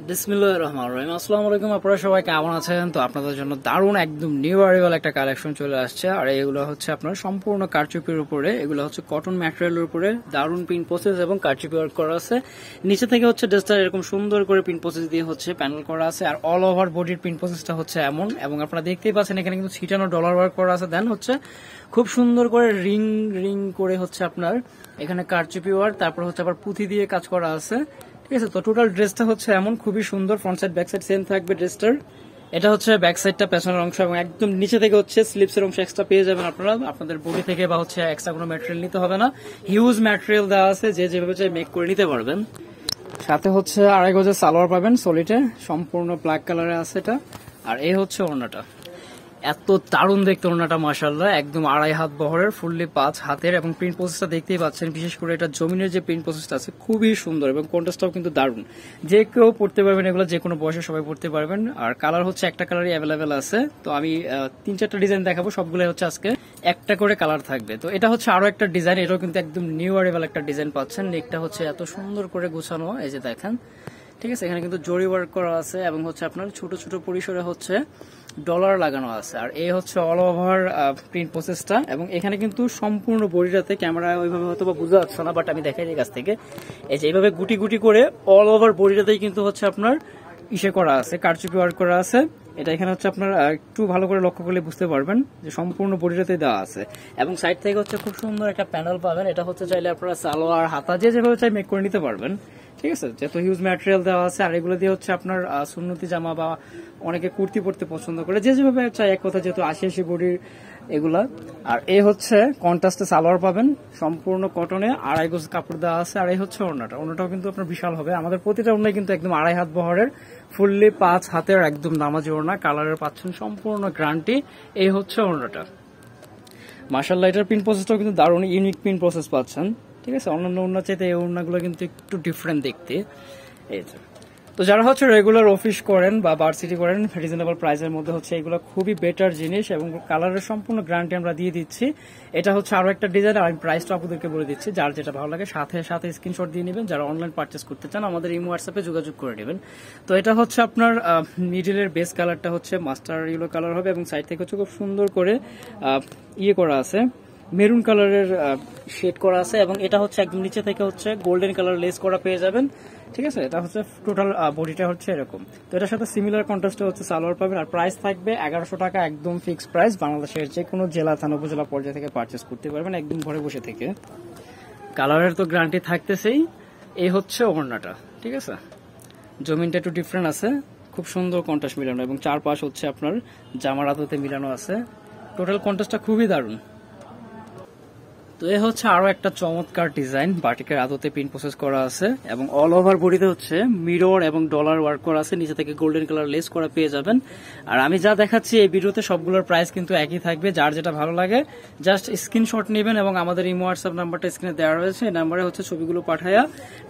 বিসমিল্লাহির রহমানির রহিম। আসসালামু আলাইকুম, আপনারা সবাই কেমন আছেন? তো আপনাদের জন্য দারুণ একদম নিউ অ্যারাইভাল একটা কালেকশন চলে আসছে। আর এগুলো হচ্ছে আপনার সম্পূর্ণ কারচুপির উপরে, এগুলো হচ্ছে কটন ম্যাটেরিয়ালের উপরে দারুণ পিন প্রসেস এবং কারচুপি ওয়ার্ক করা আছে। নিচে থেকে হচ্ছে ড্রেসটা এরকম সুন্দর করে পিন প্রসেস দিয়ে হচ্ছে প্যানেল করা আছে। আর অল ওভার বডির পিন প্রসেসটা হচ্ছে এমন, এবং আপনারা দেখতেই পাচ্ছেন এখানে কিন্তু ছিটানো ডলার ওয়ার্ক করা আছে। দেন হচ্ছে খুব সুন্দর করে রিং রিং করে হচ্ছে আপনার এখানে কারচুপি ওয়ার্ক, তারপর হচ্ছে আবার পুঁথি দিয়ে কাজ করা আছে। ঠিক আছে, তো টোটাল ড্রেসটা হচ্ছে এমন, খুবই সুন্দর। Front side back side same থাকবে ড্রেসটার। এটা হচ্ছে ব্যাক সাইডটা, পেছনের অংশ, এবং একদম নিচে থেকে হচ্ছে স্লিপসের অংশ এক্সট্রা পেয়ে যাবেন আপনারা আপনাদের বডি থেকে, বা হচ্ছে এক্সট্রা কোনো ম্যাটেরিয়াল নিতে হবে না। হিউজ ম্যাটেরিয়াল দেওয়া আছে, যে যেভাবে চাই মেক করে নিতে পারবেন। সাথে হচ্ছে 2.5 গজের সালোয়ার পাবেন সলিটে, সম্পূর্ণ ব্ল্যাক কালারে আছে এটা। আর এই হচ্ছে ওড়নাটা, এত দারুণ দেখতে ওড়নাটা, মাশাআল্লাহ, একদম 2.5 হাত বহরের, ফুললি 5 হাতের, এবং প্রিন্ট প্রসেসটা দেখতেই পাচ্ছেন। বিশেষ করে এটা জমিনের যে প্রিন্ট প্রসেসটা আছে খুবই সুন্দর, এবং কন্ট্রাস্টটাও কিন্তু দারুণ। যে কেউ পড়তে পারবেন, এগুলো যে কোনো বয়সে সবাই পড়তে পারবেন। আর কালার হচ্ছে একটা কালারই অ্যাভেলেবেল আছে। তো আমি 3-4টা ডিজাইন দেখাবো, সবগুলো হচ্ছে আজকে একটা করে কালার থাকবে। তো এটা হচ্ছে আরো একটা ডিজাইন, এটাও কিন্তু একদম নিউ অ্যারাইভাল একটা ডিজাইন পাচ্ছেন। নেকটা হচ্ছে এত সুন্দর করে গোছানো, এই যে দেখেন। ঠিক আছে, এখানে কিন্তু জরি ওয়ার্ক করা আছে, এবং হচ্ছে আপনার ছোট ছোট পরিসরে হচ্ছে ডলার লাগানো আছে। আর এই হচ্ছে অল ওভার প্রিন্ট প্রসেসটা, এবং এখানে কিন্তু সম্পূর্ণ বডিটাতে, ক্যামেরা ওইভাবে হয়তো বা বোঝা যাচ্ছে না, বাট আমি দেখাই দিই কাছ থেকে। এই যে এইভাবে গুটি গুটি করে অল ওভার বডিটাতেই কিন্তু হচ্ছে আপনার ইসে করা আছে, কারচুপি ওয়ার্ক করা আছে। এটা এখানে হচ্ছে আপনার একটু ভালো করে লক্ষ্য করলে বুঝতে পারবেন যে সম্পূর্ণ বডিটাতে দেওয়া আছে। এবং সাইড থেকে হচ্ছে খুব সুন্দর একটা প্যানেল পাবেন। এটা হচ্ছে চাইলে আপনারা সালোয়ার, হাতা, যে যেভাবে চাই মেক করে নিতে পারবেন। ঠিক আছে, যেহেতু হিউজ ম্যাটেরিয়াল দেওয়া আছে। আর এগুলো দিয়ে হচ্ছে আপনার সুন্নতি জামা, বা অনেকে কুর্তি পরতে পছন্দ করে, যে যেভাবে চাই এক কথা, যেহেতু 80 বডির এগুলা। আর এই হচ্ছে কন্ট্রাস্টে সালোয়ার পাবেন, সম্পূর্ণ কটনে, 2.5 গজ কাপড় দেওয়া আছে। আর এই হচ্ছে ওড়নাটাও কিন্তু আপনার বিশাল হবে। আমাদের প্রতিটা ওড়নায় কিন্তু একদম 2.5 হাত বহরের, ফুললি 5 হাতের, একদম নামাজি ওড়না, কালারের পাচ্ছেন সম্পূর্ণ গ্যারান্টি। এই হচ্ছে ওড়নাটা, মাশাআল্লাহ। এটার পিন প্রসেসটাও কিন্তু দারুণ ইউনিক পিন প্রসেস পাচ্ছেন। ঠিক আছে, অন্যান্য ওড়না চাইতে এই ওড়নাগুলো কিন্তু একটু ডিফারেন্ট দেখতে। এই তো যারা হচ্ছে রেগুলার অফিস করেন বা ভার্সিটি করেন, রিজনেবল প্রাইসের মধ্যে হচ্ছে এগুলো খুবই বেটার জিনিস, এবং কালারের সম্পূর্ণ গ্যারান্টি আমরা দিয়ে দিচ্ছি। এটা হচ্ছে আরো একটা ডিজাইন, আর আমি প্রাইসটা আপনাদেরকে বলে দিচ্ছি। যার যেটা ভালো লাগে সাথে সাথে স্ক্রিনশট দিয়ে নেবেন। যারা অনলাইন পারচেস করতে চান আমাদের ইমো হোয়াটসঅ্যাপে যোগাযোগ করে নেবেন। তো এটা হচ্ছে আপনার মিডিলের বেস কালারটা হচ্ছে মাস্টার ইয়েলো কালার হবে, এবং সাইড থেকে হচ্ছে খুব সুন্দর করে ইয়ে করা আছে, মেরুন কালারের শেড করা আছে। এবং এটা হচ্ছে একদম নিচে থেকে হচ্ছে গোল্ডেন কালার লেস করা পেয়ে যাবেন। ঠিক আছে, এটা হচ্ছে টোটাল বডিটা হচ্ছে এরকম। তো এটার সাথে সিমিলার কন্ট্রাস্টে হচ্ছে সালোয়ার পাবেন। আর প্রাইস থাকবে 1100 টাকা, একদম ফিক্সড প্রাইস। বাংলাদেশের যে কোনো জেলা, থানা, উপজেলা পর্যায়ে থেকে পারচেস করতে পারবেন একদম ঘরে বসে থেকে। কালারের তো গ্যারান্টি থাকতেছেই। এই হচ্ছে ওড়নাটা। ঠিক আছে, জমিনটা একটু ডিফারেন্ট আছে, খুব সুন্দর কন্ট্রাস্ট মিলানো, এবং চারপাশ হচ্ছে আপনার জামার আদতে মিলানো আছে। টোটাল কন্ট্রাস্টটা খুবই দারুণ। তো এ হচ্ছে আরো একটা চমৎকার ডিজাইন, বাটিকের আদতে পিন প্রসেস করা আছে, এবং অল ওভার বডিতে হচ্ছে মিরর এবং ডলার ওয়ার্ক করা আছে। নিচে থেকে গোল্ডেন কালার লেস করা পেয়ে যাবেন। আর আমি যা দেখাচ্ছি এই ভিডিওতে সবগুলোর প্রাইস কিন্তু একই থাকবে। যার যেটা ভালো লাগে জাস্ট স্ক্রিনশট নেবেন, এবং আমাদের ইমো হোয়াটসঅ্যাপ নাম্বারটা স্ক্রিনে দেওয়া রয়েছে, এই নাম্বারে হচ্ছে ছবিগুলো পাঠায়া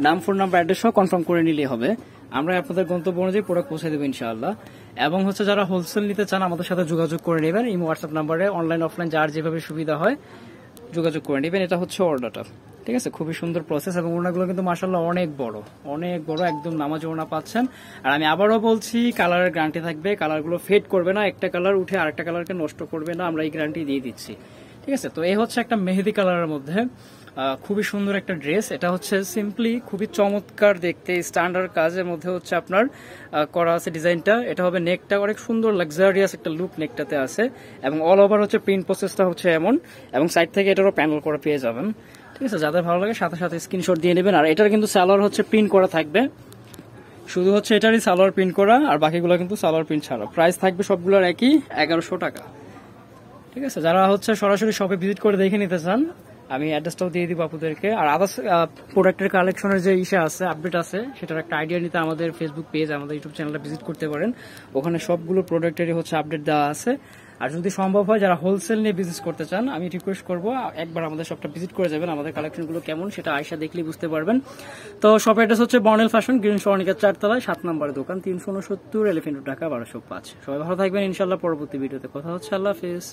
নাম, ফোন নাম্বার, অ্যাড্রেস সহ কনফার্ম করে নিলেই হবে। আমরা আপনাদের গন্তব্য অনুযায়ী প্রোডাক্ট পৌঁছে দেবো ইনশাআল্লাহ। এবং হচ্ছে যারা হোলসেল নিতে চান আমাদের সাথে যোগাযোগ করে নেবেন ইমো হোয়াটসঅ্যাপ নাম্বারে, অনলাইন অফলাইন যার যেভাবে সুবিধা হয় যোগাযোগ করে নেবেন। এটা হচ্ছে অর্ডারটা। ঠিক আছে, খুবই সুন্দর প্রসেস, এবং ওড়নাগুলো কিন্তু মাশাআল্লাহ অনেক বড়, অনেক বড়, একদম নামাজি ওড়না পাচ্ছেন। আর আমি আবারও বলছি, কালারের গ্যারান্টি থাকবে, কালারগুলো ফেড করবে না, একটা কালার উঠে আরেকটা কালারকে নষ্ট করবে না, আমরা এই গ্যারান্টি দিয়ে দিচ্ছি। ঠিক আছে, তো এই হচ্ছে একটা মেহেদি কালারের মধ্যে খুবই সুন্দর একটা ড্রেস। এটা হচ্ছে সিম্পলি খুবই চমৎকার দেখতে, স্ট্যান্ডার্ড কাজের মধ্যে হচ্ছে আপনার করা আছে ডিজাইনটা। এটা হবে নেকটা অনেক সুন্দর লাক্সারিয়াস একটা লুক নেকটাতে আছে, এবং অল ওভার হচ্ছে প্রিন্ট প্রসেসটা হচ্ছে এমন, এবং সাইড থেকে এটারও প্যানেল করা পেয়ে যাবেন। ঠিক আছে, যাদের ভালো লাগে সাথে সাথে স্ক্রিনশট দিয়ে নেবেন। আর এটার কিন্তু সালোয়ার হচ্ছে প্রিন্ট করা থাকবে, শুধু হচ্ছে এটারই সালোয়ার প্রিন্ট করা, আর বাকিগুলো কিন্তু সালোয়ার প্রিন্ট ছাড়া। প্রাইস থাকবে সবগুলোর একই, 1100 টাকা। ঠিক আছে, যারা হচ্ছে সরাসরি শপে ভিজিট করে দেখে নিতে চান আমি অ্যাড্রেসটাও দিয়ে দিব আপনাদেরকে। আর আদার্স প্রোডাক্টের কালেকশনের যে ইস্যু আছে, আপডেট আছে, সেটার একটা আইডিয়া নিতে আমাদের ফেসবুক পেজ, আমাদের ইউটিউব চ্যানেলটা ভিজিট করতে পারেন। ওখানে সবগুলো প্রোডাক্টেরই হচ্ছে আপডেট দেওয়া আছে। আর যদি সম্ভব হয় যারা হোলসেল নিয়ে বিজনেস করতে চান, আমি রিকোয়েস্ট করবো একবার আমাদের শপটা ভিজিট করে যাবেন। আমাদের কালেকশনগুলো কেমন সেটা আয়সা দেখলেই বুঝতে পারবেন। তো শপ অ্যাড্রেস হচ্ছে বর্নেল ফ্যাশন, গ্রিন সরণিকার 4 তলায় 7 নম্বরের দোকান, 369 এলিফেন্ট রোড, ঢাকা 1205। সবাই ভালো থাকবেন, ইনশাল্লাহ পরবর্তী ভিডিওতে কথা হচ্ছে। আল্লাহ হাফেজ।